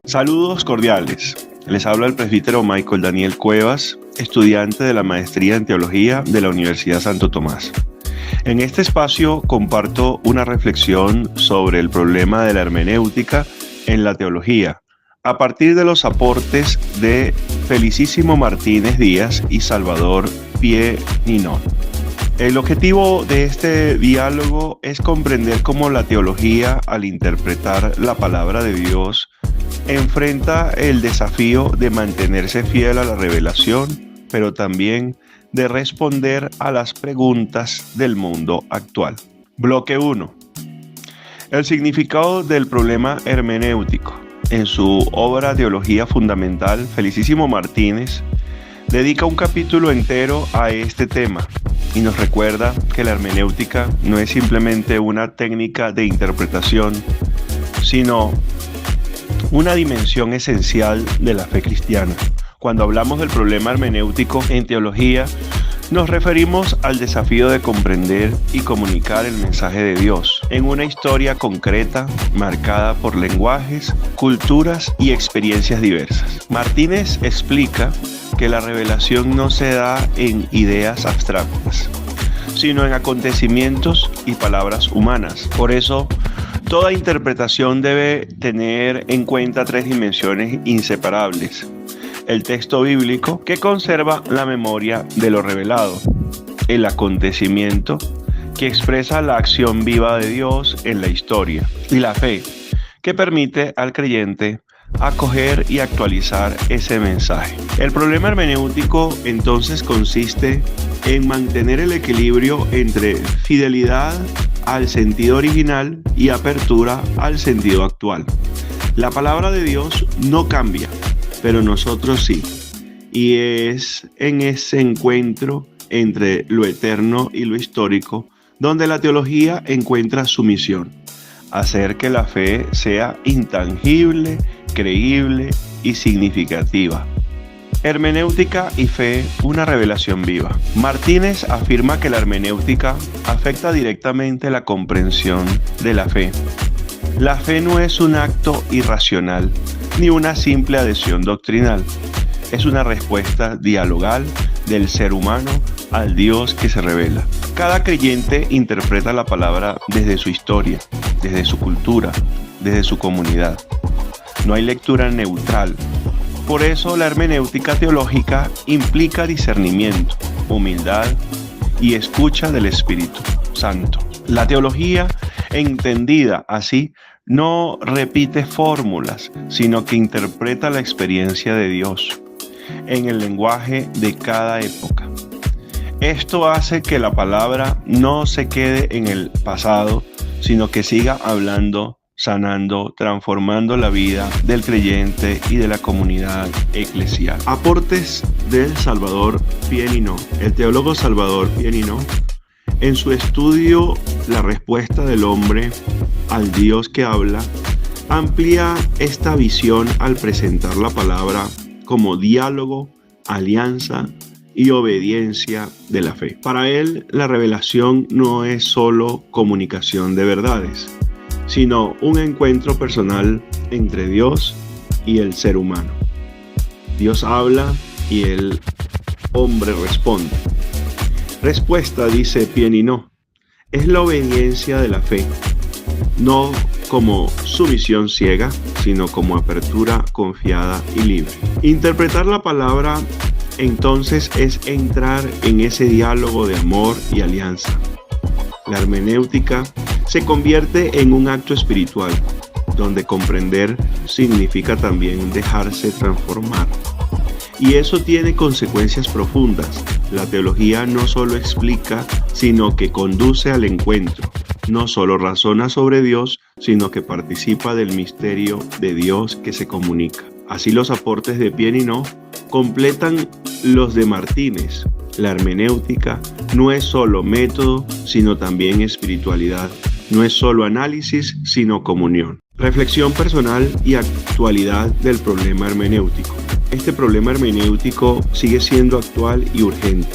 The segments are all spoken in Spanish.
Saludos cordiales. Les habla el presbítero Michael Daniel Cuevas, estudiante de la maestría en teología de la Universidad Santo Tomás. En este espacio comparto una reflexión sobre el problema de la hermenéutica en la teología, a partir de los aportes de Felicísimo Martínez Díaz y Salvador Pie Ninó. El objetivo de este diálogo es comprender cómo la teología, al interpretar la palabra de Dios, enfrenta el desafío de mantenerse fiel a la revelación, pero también de responder a las preguntas del mundo actual. Bloque 1. El significado del problema hermenéutico. En su obra Teología Fundamental, Felicísimo Martínez dedica un capítulo entero a este tema y nos recuerda que la hermenéutica no es simplemente una técnica de interpretación, sino una dimensión esencial de la fe cristiana. Cuando hablamos del problema hermenéutico en teología, nos referimos al desafío de comprender y comunicar el mensaje de Dios en una historia concreta marcada por lenguajes, culturas y experiencias diversas. Martínez explica que la revelación no se da en ideas abstractas, sino en acontecimientos y palabras humanas. Por eso, toda interpretación debe tener en cuenta tres dimensiones inseparables: el texto bíblico, que conserva la memoria de lo revelado; el acontecimiento, que expresa la acción viva de Dios en la historia; y la fe, que permite al creyente acoger y actualizar ese mensaje. El problema hermenéutico entonces consiste en mantener el equilibrio entre fidelidad al sentido original y apertura al sentido actual. La palabra de Dios no cambia, pero nosotros sí. Y es en ese encuentro entre lo eterno y lo histórico donde la teología encuentra su misión: hacer que la fe sea intangible, creíble y significativa. Hermenéutica y fe, una revelación viva. Martínez afirma que la hermenéutica afecta directamente la comprensión de la fe. La fe no es un acto irracional ni una simple adhesión doctrinal. Es una respuesta dialogal del ser humano al Dios que se revela. Cada creyente interpreta la palabra desde su historia, desde su cultura, desde su comunidad. No hay lectura neutral. Por eso la hermenéutica teológica implica discernimiento, humildad y escucha del Espíritu Santo. La teología, entendida así, no repite fórmulas, sino que interpreta la experiencia de Dios en el lenguaje de cada época. Esto hace que la palabra no se quede en el pasado, sino que siga hablando, sanando, transformando la vida del creyente y de la comunidad eclesial. Aportes del Salvador Pie Ninó. El teólogo Salvador Pie Ninó, en su estudio La respuesta del hombre al Dios que habla, amplía esta visión al presentar la palabra como diálogo, alianza y obediencia de la fe. Para él, la revelación no es solo comunicación de verdades, sino un encuentro personal entre Dios y el ser humano. Dios habla y el hombre responde. Respuesta, dice Pie Ninó, es la obediencia de la fe, no como sumisión ciega, sino como apertura confiada y libre. Interpretar la palabra entonces es entrar en ese diálogo de amor y alianza. La hermenéutica se convierte en un acto espiritual, donde comprender significa también dejarse transformar. Y eso tiene consecuencias profundas. La teología no solo explica, sino que conduce al encuentro. No solo razona sobre Dios, sino que participa del misterio de Dios que se comunica. Así los aportes de Pie Ninó completan los de Martínez. La hermenéutica no es solo método, sino también espiritualidad. No es solo análisis, sino comunión. Reflexión personal y actualidad del problema hermenéutico. Este problema hermenéutico sigue siendo actual y urgente.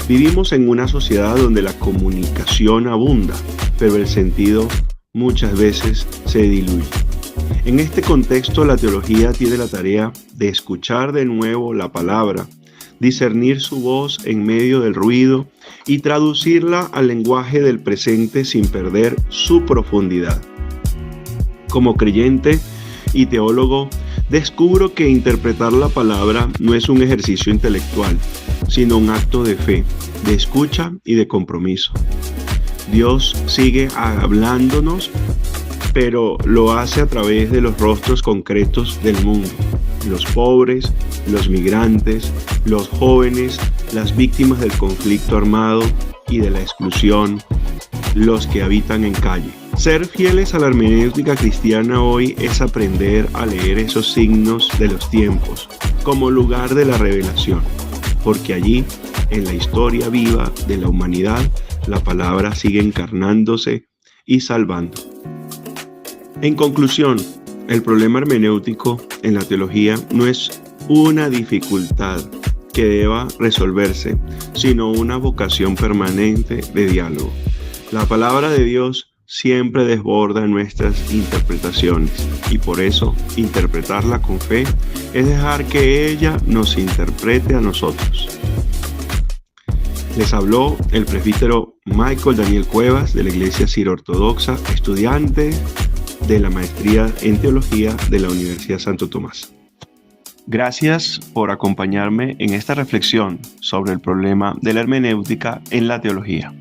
Vivimos en una sociedad donde la comunicación abunda, pero el sentido muchas veces se diluye. En este contexto, la teología tiene la tarea de escuchar de nuevo la palabra, discernir su voz en medio del ruido y traducirla al lenguaje del presente sin perder su profundidad. Como creyente y teólogo, descubro que interpretar la palabra no es un ejercicio intelectual, sino un acto de fe, de escucha y de compromiso. Dios sigue hablándonos, pero lo hace a través de los rostros concretos del mundo: los pobres, los migrantes, los jóvenes, las víctimas del conflicto armado y de la exclusión, los que habitan en calle. Ser fieles a la hermenéutica cristiana hoy es aprender a leer esos signos de los tiempos como lugar de la revelación, porque allí, en la historia viva de la humanidad, la palabra sigue encarnándose y salvando. En conclusión, el problema hermenéutico en la teología no es una dificultad que deba resolverse, sino una vocación permanente de diálogo. La palabra de Dios siempre desborda nuestras interpretaciones y por eso interpretarla con fe es dejar que ella nos interprete a nosotros. Les habló el presbítero Michael Daniel Cuevas de la Iglesia Ciro Ortodoxa, estudiante de la maestría en teología de la Universidad Santo Tomás. Gracias por acompañarme en esta reflexión sobre el problema de la hermenéutica en la teología.